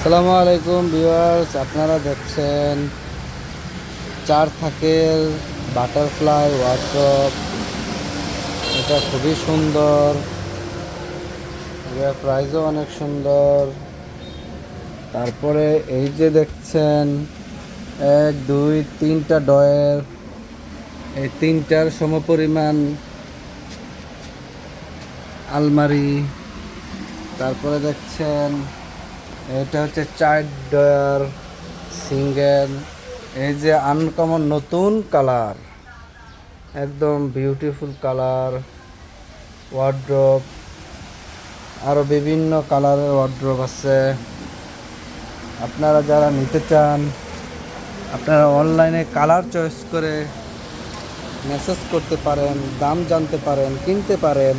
আসসালামু আলাইকুম ভিউয়ার্স, আপনারা দেখছেন চার থাকের বাটারফ্লাই ওয়ার্ড্রপ। এটা খুবই সুন্দর, এর প্রাইসও অনেক সুন্দর। তারপরে এই যে দেখছেন 1 2 3টা ডয়ের, এই তিনটার সমপরিমাণ আলমারি। তারপরে দেখছেন এটা হচ্ছে 4 ডয়ার সিঙ্গেল। এই যে আনকমন নতুন কালার, একদম বিউটিফুল কালার ওয়ার্ড্রপ। আরও বিভিন্ন কালারের ওয়ার্ড্রপ আছে। আপনারা যারা নিতে চান, আপনারা অনলাইনে কালার চয়েস করে মেসেজ করতে পারেন, দাম জানতে পারেন, কিনতে পারেন।